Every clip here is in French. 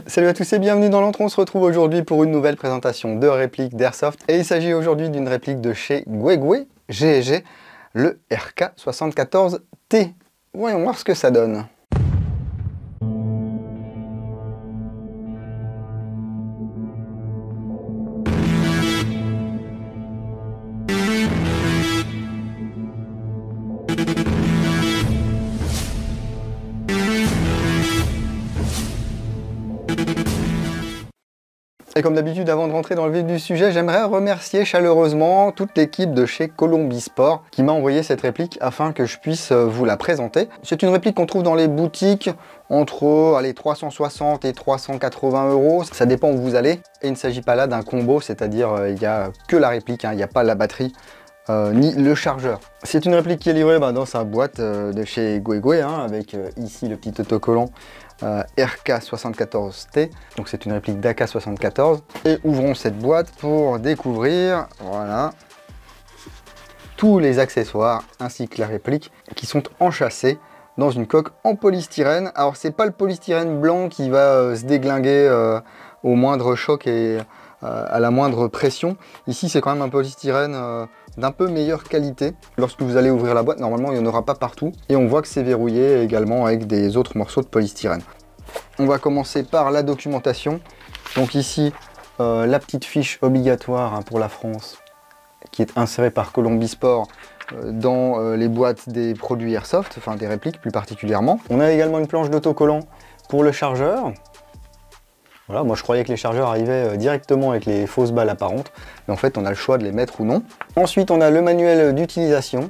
Salut à tous et bienvenue dans l'entrée. On se retrouve aujourd'hui pour une nouvelle présentation de répliques d'Airsoft. Et il s'agit aujourd'hui d'une réplique de chez Guigui, GEG, le RK74T. Voyons voir ce que ça donne. Et comme d'habitude, avant de rentrer dans le vif du sujet, j'aimerais remercier chaleureusement toute l'équipe de chez Colombi Sport qui m'a envoyé cette réplique afin que je puisse vous la présenter. C'est une réplique qu'on trouve dans les boutiques entre 360 et 380 €. Ça dépend où vous allez. Et il ne s'agit pas là d'un combo, c'est-à-dire il n'y a que la réplique, il n'y a pas la batterie ni le chargeur. C'est une réplique qui est livrée dans sa boîte de chez Guigui, avec ici le petit autocollant RK74T, donc c'est une réplique d'AK74. Et ouvrons cette boîte pour découvrir, voilà, tous les accessoires ainsi que la réplique qui sont enchâssés dans une coque en polystyrène. Alors c'est pas le polystyrène blanc qui va se déglinguer au moindre choc et à la moindre pression. Ici c'est quand même un polystyrène d'un peu meilleure qualité. Lorsque vous allez ouvrir la boîte, normalement il n'y en aura pas partout. Et on voit que c'est verrouillé également avec des autres morceaux de polystyrène. On va commencer par la documentation. Donc ici, la petite fiche obligatoire pour la France qui est insérée par Colombi Sport dans les boîtes des produits Airsoft, enfin des répliques plus particulièrement. On a également une planche d'autocollant pour le chargeur. Voilà, moi je croyais que les chargeurs arrivaient directement avec les fausses balles apparentes, mais en fait on a le choix de les mettre ou non. Ensuite on a le manuel d'utilisation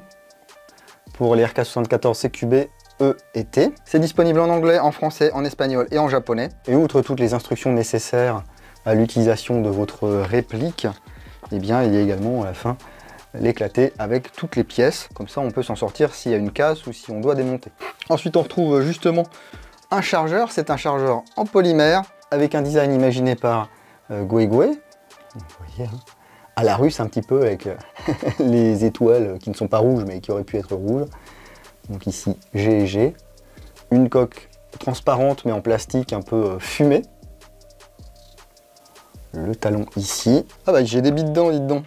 pour les RK74 CQB E et T. C'est disponible en anglais, en français, en espagnol et en japonais. Et outre toutes les instructions nécessaires à l'utilisation de votre réplique, eh bien il y a également à la fin l'éclaté avec toutes les pièces. Comme ça on peut s'en sortir s'il y a une casse ou si on doit démonter. Ensuite on retrouve justement un chargeur. C'est un chargeur en polymère avec un design imaginé par Guigui. Vous voyez, à la russe un petit peu avec les étoiles qui ne sont pas rouges mais qui auraient pu être rouges. Donc ici GEG, une coque transparente mais en plastique un peu fumé. Le talon ici. Ah bah j'ai des billes dedans, dites donc.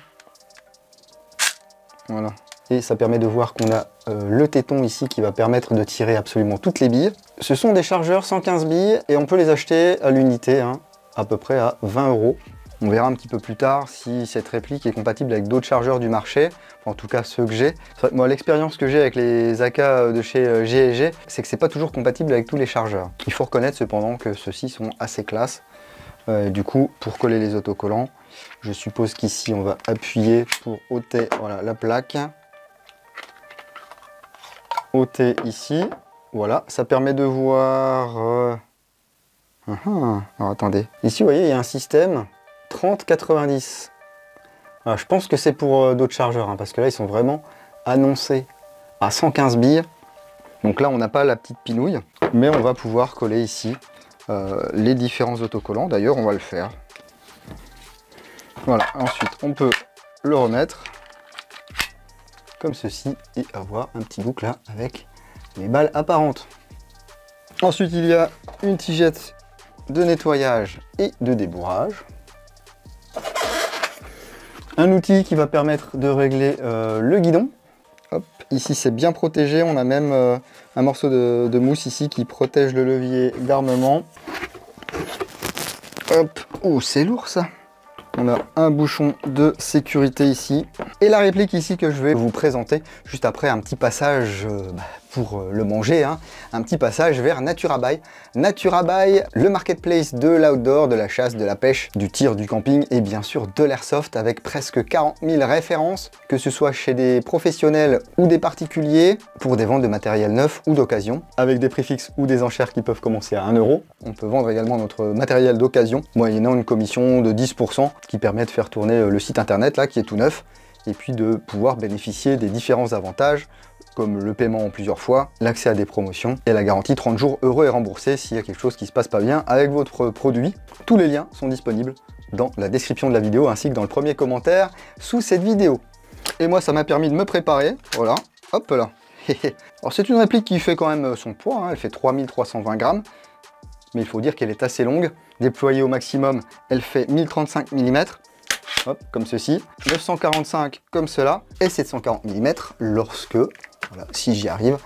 Voilà. Et ça permet de voir qu'on a le téton ici qui va permettre de tirer absolument toutes les billes. Ce sont des chargeurs 115 billes et on peut les acheter à l'unité, à peu près à 20 €. On verra un petit peu plus tard si cette réplique est compatible avec d'autres chargeurs du marché, en tout cas ceux que j'ai. Moi l'expérience que j'ai avec les AK de chez GEG, c'est que c'est pas toujours compatible avec tous les chargeurs. Il faut reconnaître cependant que ceux-ci sont assez classe. Du coup, pour coller les autocollants, je suppose qu'ici on va appuyer pour ôter voilà, la plaque. Ôter ici, voilà, ça permet de voir... Alors attendez, ici vous voyez il y a un système 30-90. Voilà, je pense que c'est pour d'autres chargeurs, parce que là ils sont vraiment annoncés à 115 billes. Donc là on n'a pas la petite pinouille, mais on va pouvoir coller ici les différents autocollants. D'ailleurs on va le faire. Voilà, ensuite on peut le remettre comme ceci et avoir un petit boucle là avec les balles apparentes. Ensuite il y a une tigette de nettoyage et de débourrage. Un outil qui va permettre de régler le guidon. Hop, ici c'est bien protégé, on a même un morceau de mousse ici qui protège le levier d'armement. Hop, oh c'est lourd ça. On a un bouchon de sécurité ici. Et la réplique ici que je vais vous présenter juste après un petit passage pour le manger, un petit passage vers NaturaBuy. NaturaBuy, le marketplace de l'outdoor, de la chasse, de la pêche, du tir, du camping et bien sûr de l'airsoft avec presque 40 000 références, que ce soit chez des professionnels ou des particuliers, pour des ventes de matériel neuf ou d'occasion, avec des prix fixes ou des enchères qui peuvent commencer à 1 €. On peut vendre également notre matériel d'occasion, moyennant une commission de 10% qui permet de faire tourner le site internet là qui est tout neuf, et puis de pouvoir bénéficier des différents avantages comme le paiement en plusieurs fois, l'accès à des promotions et la garantie 30 jours heureux et remboursés s'il y a quelque chose qui se passe pas bien avec votre produit. Tous les liens sont disponibles dans la description de la vidéo ainsi que dans le premier commentaire sous cette vidéo. Et moi ça m'a permis de me préparer, voilà, hop là. Alors c'est une réplique qui fait quand même son poids, elle fait 3320 grammes. mais il faut dire qu'elle est assez longue. Déployée au maximum, elle fait 1035 mm, hop, comme ceci, 945 comme cela, et 740 mm lorsque, voilà, si j'y arrive,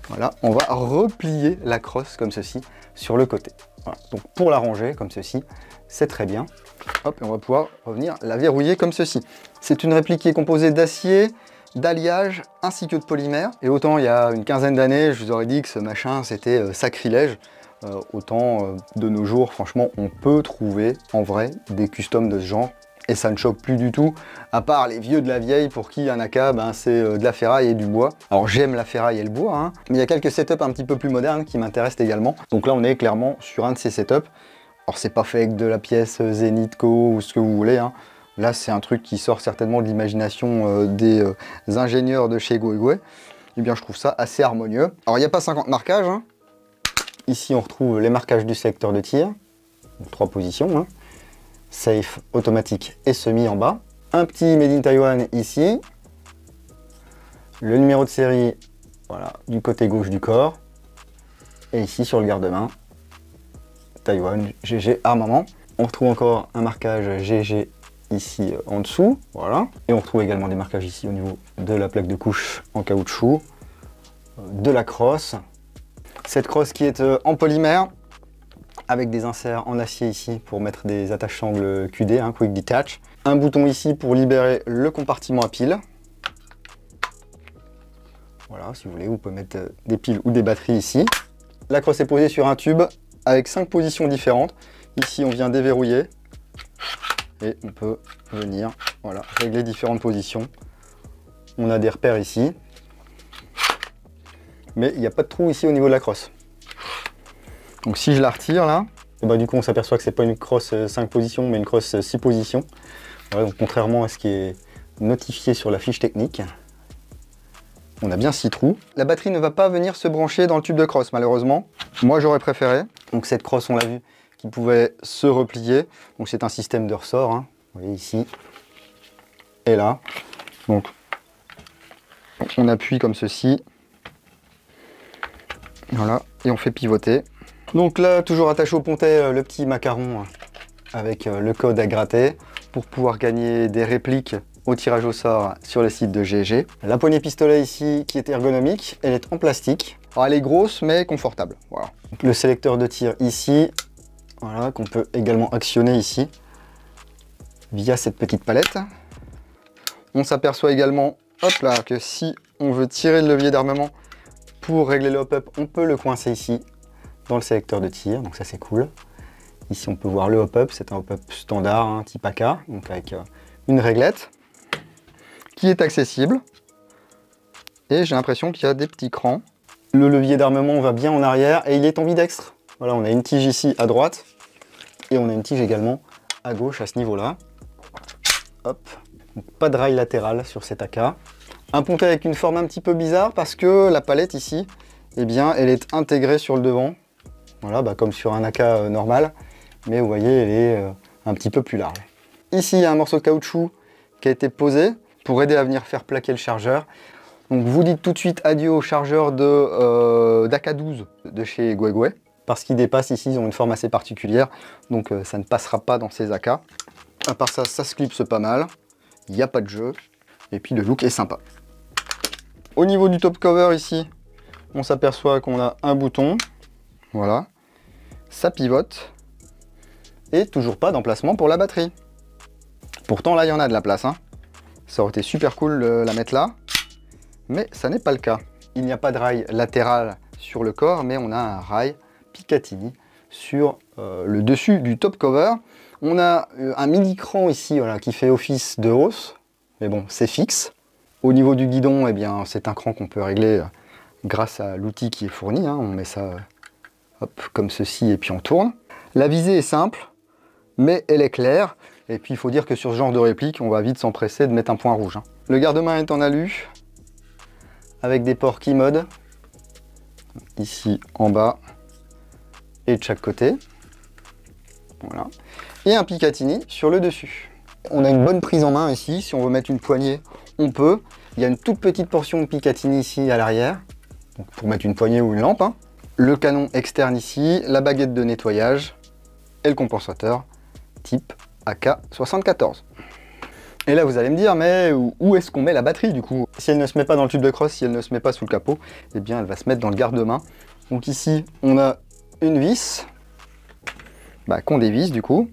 voilà, on va replier la crosse comme ceci sur le côté. Voilà. Donc pour la ranger comme ceci, c'est très bien. Hop, et on va pouvoir revenir la verrouiller comme ceci. C'est une réplique qui est composée d'acier, d'alliage ainsi que de polymère. Et autant il y a une quinzaine d'années, je vous aurais dit que ce machin c'était sacrilège. Autant de nos jours, franchement, on peut trouver en vrai des customs de ce genre. Et ça ne choque plus du tout, à part les vieux de la vieille pour qui un AK, ben, c'est de la ferraille et du bois. Alors j'aime la ferraille et le bois, hein, mais il y a quelques setups un petit peu plus modernes qui m'intéressent également. Donc là on est clairement sur un de ces setups. Alors c'est pas fait avec de la pièce Zenithco ou ce que vous voulez, hein. Là c'est un truc qui sort certainement de l'imagination des ingénieurs de chez Guegui. Et bien je trouve ça assez harmonieux. Alors il n'y a pas 50 marquages, hein. Ici on retrouve les marquages du sélecteur de tir, 3 positions, hein. Safe, automatique et semi en bas. Un petit Made in Taiwan ici. Le numéro de série, voilà, du côté gauche du corps. Et ici sur le garde-main, Taïwan, GG Armament. On retrouve encore un marquage GG ici en dessous, voilà. Et on retrouve également des marquages ici au niveau de la plaque de couche en caoutchouc, de la crosse. Cette crosse qui est en polymère, avec des inserts en acier ici pour mettre des attaches-sangles QD, hein, Quick Detach. Un bouton ici pour libérer le compartiment à piles. Voilà, si vous voulez, vous pouvez mettre des piles ou des batteries ici. La crosse est posée sur un tube avec 5 positions différentes. Ici, on vient déverrouiller et on peut venir, voilà, régler différentes positions. On a des repères ici, mais il n'y a pas de trou ici au niveau de la crosse. Donc si je la retire là, et bah, du coup on s'aperçoit que c'est pas une crosse 5 positions mais une crosse 6 positions. Voilà, donc contrairement à ce qui est notifié sur la fiche technique, on a bien 6 trous. La batterie ne va pas venir se brancher dans le tube de crosse malheureusement. Moi j'aurais préféré. Donc cette crosse on l'a vu qui pouvait se replier. Donc c'est un système de ressort, hein. Vous voyez ici et là. Donc on appuie comme ceci. Voilà, et on fait pivoter. Donc là, toujours attaché au pontet, le petit macaron avec le code à gratter pour pouvoir gagner des répliques au tirage au sort sur le site de GG. La poignée pistolet ici qui est ergonomique, elle est en plastique. Alors elle est grosse mais confortable. Voilà. Le sélecteur de tir ici, voilà, qu'on peut également actionner ici via cette petite palette. On s'aperçoit également, hop là, que si on veut tirer le levier d'armement pour régler le hop-up, on peut le coincer ici dans le sélecteur de tir, donc ça c'est cool. Ici on peut voir le hop-up, c'est un hop-up standard, hein, type AK, donc avec une réglette qui est accessible. Et j'ai l'impression qu'il y a des petits crans. Le levier d'armement va bien en arrière et il est ambidextre. Voilà, on a une tige ici à droite et on a une tige également à gauche à ce niveau-là. Hop, donc, pas de rail latéral sur cet AK. Un pontet avec une forme un petit peu bizarre parce que la palette ici, eh bien, elle est intégrée sur le devant. Voilà, bah, comme sur un AK normal, mais vous voyez, elle est un petit peu plus large. Ici, il y a un morceau de caoutchouc qui a été posé pour aider à venir faire plaquer le chargeur. Donc vous dites tout de suite adieu au chargeur d'AK12 de chez Guegui, parce qu'ils dépassent ici, ils ont une forme assez particulière, donc ça ne passera pas dans ces AK. À part ça, ça se clipse pas mal, il n'y a pas de jeu, et puis le look est sympa. Au niveau du top cover ici, on s'aperçoit qu'on a un bouton. Voilà, ça pivote et toujours pas d'emplacement pour la batterie. Pourtant là il y en a de la place, hein. Ça aurait été super cool de la mettre là, mais ça n'est pas le cas. Il n'y a pas de rail latéral sur le corps, mais on a un rail Picatinny sur le dessus du top cover. On a un mini-cran ici, voilà, qui fait office de hausse, mais bon, c'est fixe. Au niveau du guidon, eh bien, c'est un cran qu'on peut régler grâce à l'outil qui est fourni, hein. On met ça hop, comme ceci et puis on tourne. La visée est simple, mais elle est claire. Et puis il faut dire que sur ce genre de réplique, on va vite s'empresser de mettre un point rouge, hein. Le garde-main est en alu, avec des ports Keymode, ici en bas et de chaque côté. Voilà. Et un Picatinny sur le dessus. On a une bonne prise en main ici, si on veut mettre une poignée, on peut. Il y a une toute petite portion de Picatinny ici à l'arrière, pour mettre une poignée ou une lampe, hein. le canon externe ici, la baguette de nettoyage et le compensateur type AK74. Et là vous allez me dire, mais où est-ce qu'on met la batterie du coup? Si elle ne se met pas dans le tube de crosse, si elle ne se met pas sous le capot, eh bien elle va se mettre dans le garde-main. Donc ici on a une vis, qu'on dévisse du coup.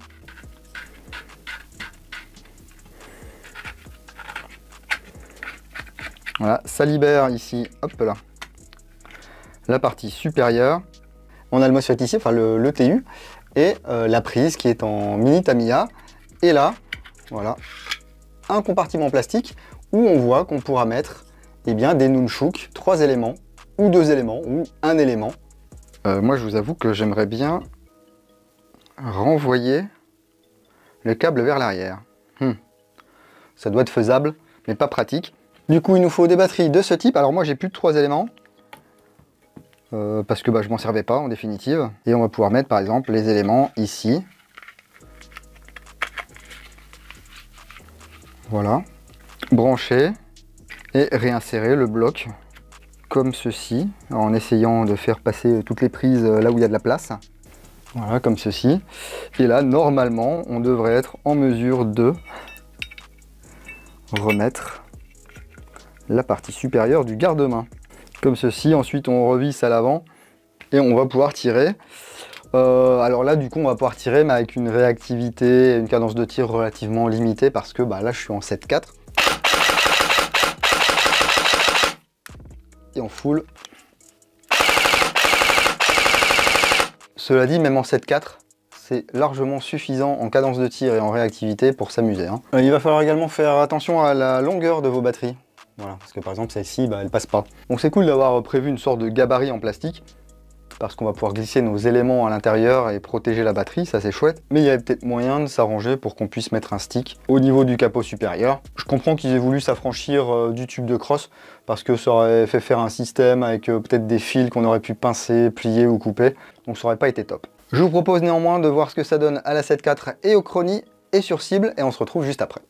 Voilà, ça libère ici, hop là, la partie supérieure. On a le MOSFET ici, enfin le TU, et la prise qui est en mini Tamiya. Et là, voilà, un compartiment plastique où on voit qu'on pourra mettre des nunchuk, 3 éléments, ou 2 éléments, ou 1 élément. Moi je vous avoue que j'aimerais bien renvoyer le câble vers l'arrière. Ça doit être faisable, mais pas pratique. Du coup, il nous faut des batteries de ce type. Alors moi, j'ai plus de 3 éléments, parce que je m'en servais pas en définitive. Et on va pouvoir mettre par exemple les éléments ici. Voilà. Brancher et réinsérer le bloc comme ceci, en essayant de faire passer toutes les prises là où il y a de la place. Voilà, comme ceci. Et là, normalement, on devrait être en mesure de remettre la partie supérieure du garde-main. Comme ceci, ensuite on revisse à l'avant et on va pouvoir tirer. Alors là, du coup, on va pouvoir tirer, mais avec une réactivité et une cadence de tir relativement limitée parce que là, je suis en 7/4. Et en full. Cela dit, même en 7/4, c'est largement suffisant en cadence de tir et en réactivité pour s'amuser. Il va falloir également faire attention à la longueur de vos batteries. Voilà, parce que par exemple celle-ci, elle passe pas. Donc c'est cool d'avoir prévu une sorte de gabarit en plastique, parce qu'on va pouvoir glisser nos éléments à l'intérieur et protéger la batterie, ça c'est chouette. Mais il y avait peut-être moyen de s'arranger pour qu'on puisse mettre un stick au niveau du capot supérieur. Je comprends qu'ils aient voulu s'affranchir du tube de crosse, parce que ça aurait fait faire un système avec peut-être des fils qu'on aurait pu pincer, plier ou couper, donc ça aurait pas été top. Je vous propose néanmoins de voir ce que ça donne à la 7/4 et au Chrony et sur cible, et on se retrouve juste après.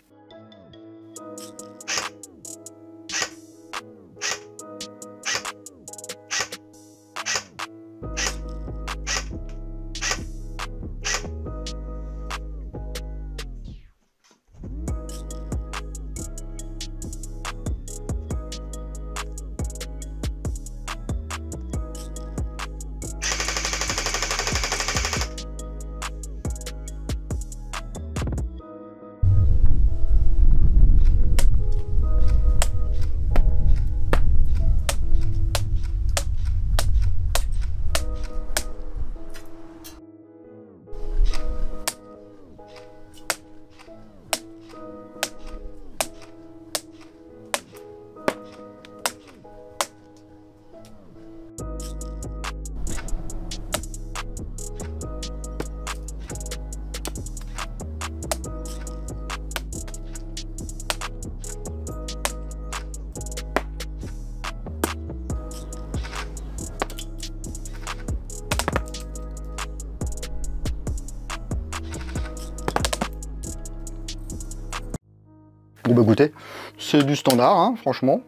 Bon écoutez, c'est du standard, franchement.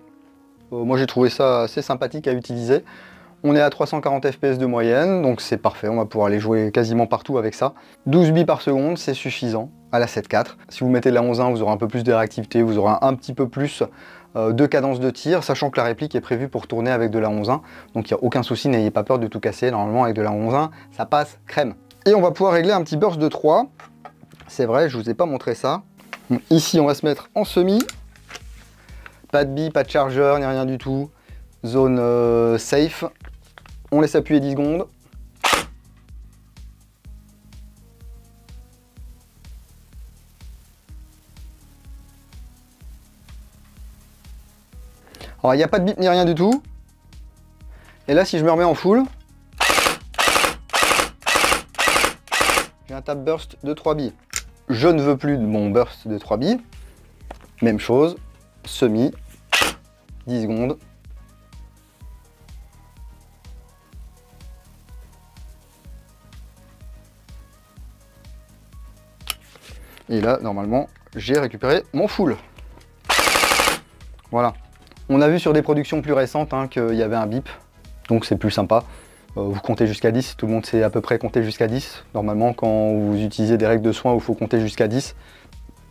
Moi j'ai trouvé ça assez sympathique à utiliser. On est à 340 fps de moyenne, donc c'est parfait, on va pouvoir aller jouer quasiment partout avec ça. 12 billes par seconde, c'est suffisant à la 7/4. Si vous mettez la 11.1, vous aurez un peu plus de réactivité, vous aurez un petit peu plus de cadence de tir, sachant que la réplique est prévue pour tourner avec de la 11.1, donc il n'y a aucun souci, n'ayez pas peur de tout casser. Normalement avec de la 11.1, ça passe crème. Et on va pouvoir régler un petit burst de 3. C'est vrai, je vous ai pas montré ça. Ici, on va se mettre en semi. Pas de billes, pas de chargeur, ni rien du tout. Zone safe. On laisse appuyer 10 secondes. Alors, il n'y a pas de bip ni rien du tout. Et là, si je me remets en full, j'ai un tap burst de 3 billes. Je ne veux plus de mon burst de 3 billes. Même chose, semi, 10 secondes. Et là, normalement, j'ai récupéré mon full. Voilà. On a vu sur des productions plus récentes qu'il y avait un bip, donc c'est plus sympa. Vous comptez jusqu'à 10, tout le monde sait à peu près compter jusqu'à 10. Normalement, quand vous utilisez des règles de soin où il faut compter jusqu'à 10,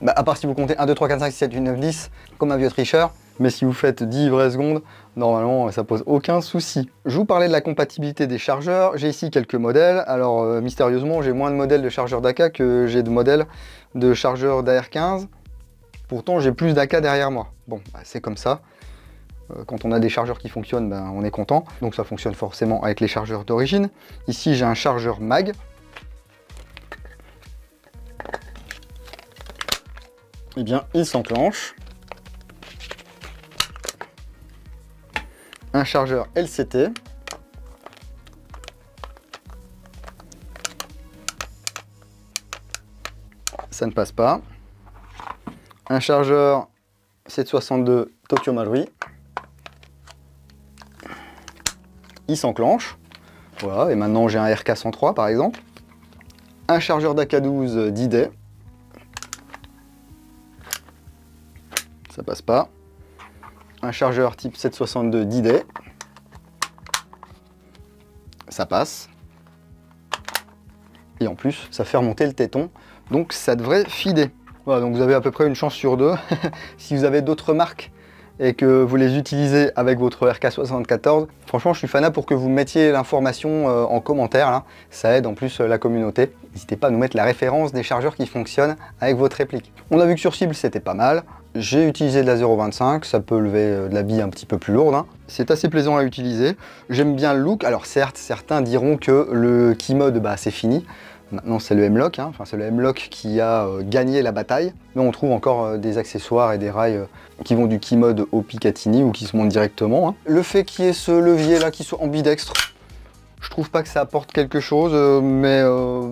bah, à part si vous comptez 1, 2, 3, 4, 5, 6, 7, 8, 9, 10, comme un vieux tricheur, mais si vous faites 10 vraies secondes, normalement ça pose aucun souci. Je vous parlais de la compatibilité des chargeurs, j'ai ici quelques modèles. Alors mystérieusement, j'ai moins de modèles de chargeurs d'AK que j'ai de modèles de chargeurs d'AR15. Pourtant, j'ai plus d'AK derrière moi. Bon, bah, c'est comme ça. Quand on a des chargeurs qui fonctionnent, ben, on est content. Donc ça fonctionne forcément avec les chargeurs d'origine. Ici, j'ai un chargeur mag. Eh bien, il s'enclenche. Un chargeur LCT. Ça ne passe pas. Un chargeur 762 Tokyo Marui. Il s'enclenche. Voilà, et maintenant j'ai un RK103 par exemple. Un chargeur d'AK12 D-Day. Ça passe pas. Un chargeur type 762 D-Day. Ça passe. Et en plus, ça fait remonter le téton. Donc ça devrait filer. Voilà, donc vous avez à peu près une chance sur deux. Si vous avez d'autres marques et que vous les utilisez avec votre RK74, franchement je suis fanat pour que vous mettiez l'information en commentaire, là. Ça aide en plus la communauté. N'hésitez pas à nous mettre la référence des chargeurs qui fonctionnent avec votre réplique. On a vu que sur cible c'était pas mal. J'ai utilisé de la 0,25, ça peut lever de la bille un petit peu plus lourde, hein. C'est assez plaisant à utiliser. J'aime bien le look. Alors certes, certains diront que le key mode, bah, c'est fini. Maintenant c'est le M-Lock, hein. Enfin, c'est le M-Lock qui a gagné la bataille. Mais on trouve encore des accessoires et des rails qui vont du key mode au Picatinny ou qui se montent directement, hein. Le fait qu'il y ait ce levier là qui soit ambidextre, je trouve pas que ça apporte quelque chose, mais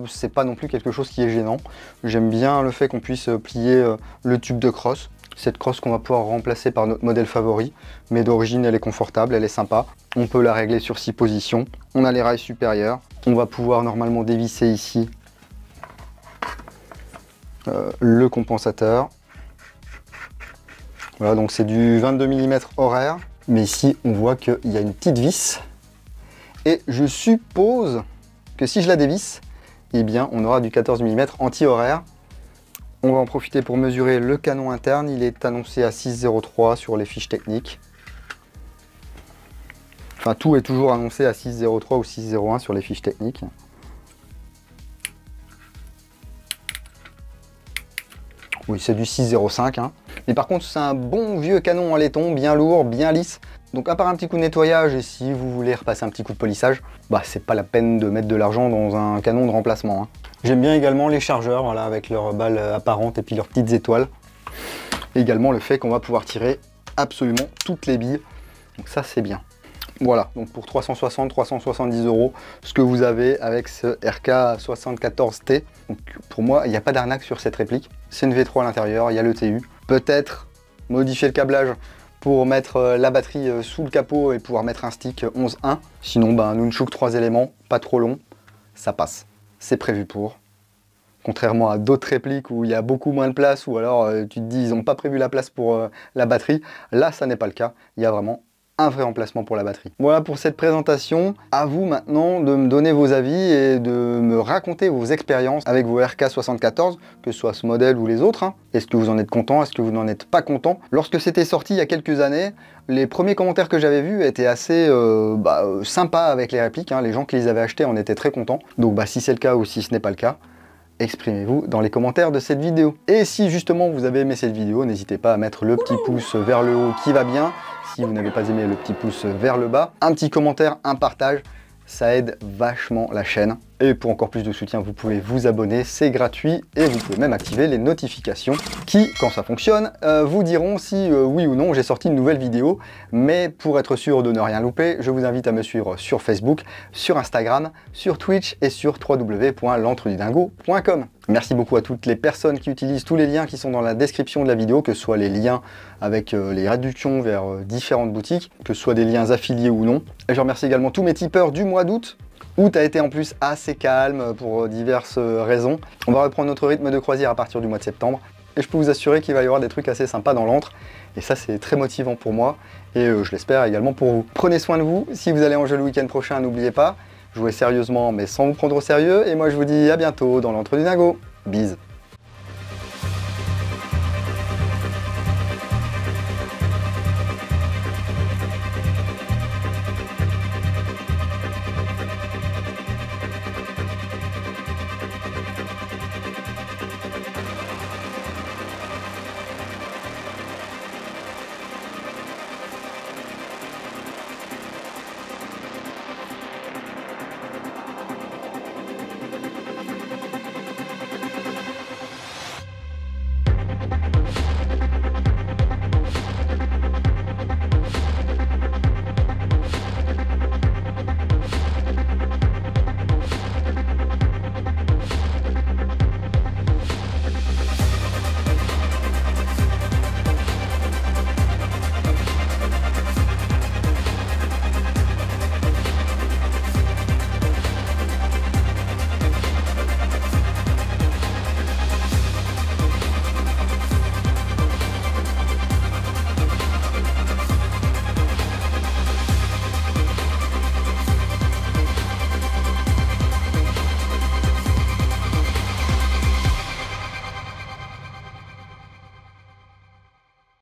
c'est pas non plus quelque chose qui est gênant. J'aime bien le fait qu'on puisse plier le tube de crosse. Cette crosse qu'on va pouvoir remplacer par notre modèle favori, mais d'origine elle est confortable, elle est sympa. On peut la régler sur 6 positions. On a les rails supérieurs. On va pouvoir normalement dévisser ici le compensateur. Voilà, donc c'est du 22 mm horaire. Mais ici, on voit qu'il y a une petite vis. Et je suppose que si je la dévisse, eh bien, on aura du 14 mm anti-horaire. On va en profiter pour mesurer le canon interne. Il est annoncé à 6,03 sur les fiches techniques. Enfin, tout est toujours annoncé à 6,03 ou 6,01 sur les fiches techniques. Oui, c'est du 6,05, hein. Mais par contre, c'est un bon vieux canon en laiton, bien lourd, bien lisse. Donc à part un petit coup de nettoyage, et si vous voulez repasser un petit coup de polissage, bah c'est pas la peine de mettre de l'argent dans un canon de remplacement, hein. J'aime bien également les chargeurs, voilà, avec leurs balles apparentes et puis leurs petites étoiles. Et également le fait qu'on va pouvoir tirer absolument toutes les billes. Donc ça c'est bien. Voilà, donc pour 360-370 €, ce que vous avez avec ce RK74T. Donc pour moi, il n'y a pas d'arnaque sur cette réplique. C'est une V3 à l'intérieur, il y a le TU. Peut-être modifier le câblage pour mettre la batterie sous le capot et pouvoir mettre un stick 11.1. Sinon, bah, un Nunchuk 3 éléments, pas trop long, ça passe. C'est prévu pour. Contrairement à d'autres répliques où il y a beaucoup moins de place, ou alors tu te dis ils n'ont pas prévu la place pour la batterie. Là, ça n'est pas le cas. Il y a vraiment un vrai emplacement pour la batterie. Voilà pour cette présentation. À vous maintenant de me donner vos avis et de me raconter vos expériences avec vos RK74, que ce soit ce modèle ou les autres, hein. Est-ce que vous en êtes content? Est-ce que vous n'en êtes pas content? Lorsque c'était sorti il y a quelques années, les premiers commentaires que j'avais vus étaient assez sympas avec les répliques, hein. Les gens qui les avaient achetés en étaient très contents. Donc bah, si c'est le cas ou si ce n'est pas le cas, exprimez-vous dans les commentaires de cette vidéo. Et si justement vous avez aimé cette vidéo, n'hésitez pas à mettre le petit pouce vers le haut qui va bien. Si vous n'avez pas aimé, le petit pouce vers le bas. Un petit commentaire, un partage, ça aide vachement la chaîne. Et pour encore plus de soutien, vous pouvez vous abonner, c'est gratuit. Et vous pouvez même activer les notifications qui, quand ça fonctionne, vous diront si oui ou non j'ai sorti une nouvelle vidéo. Mais pour être sûr de ne rien louper, je vous invite à me suivre sur Facebook, sur Instagram, sur Twitch et sur www.l'entredudingo.com. Merci beaucoup à toutes les personnes qui utilisent tous les liens qui sont dans la description de la vidéo, que ce soit les liens avec les réductions vers différentes boutiques, que ce soit des liens affiliés ou non. Et je remercie également tous mes tipeurs du mois d'août. Août a été en plus assez calme pour diverses raisons. On va reprendre notre rythme de croisière à partir du mois de septembre. Et je peux vous assurer qu'il va y avoir des trucs assez sympas dans l'antre. Et ça, c'est très motivant pour moi. Et je l'espère également pour vous. Prenez soin de vous. Si vous allez en jeu le week-end prochain, n'oubliez pas, Jouez sérieusement mais sans vous prendre au sérieux, et moi je vous dis à bientôt dans l'entre du Dingo. Bise.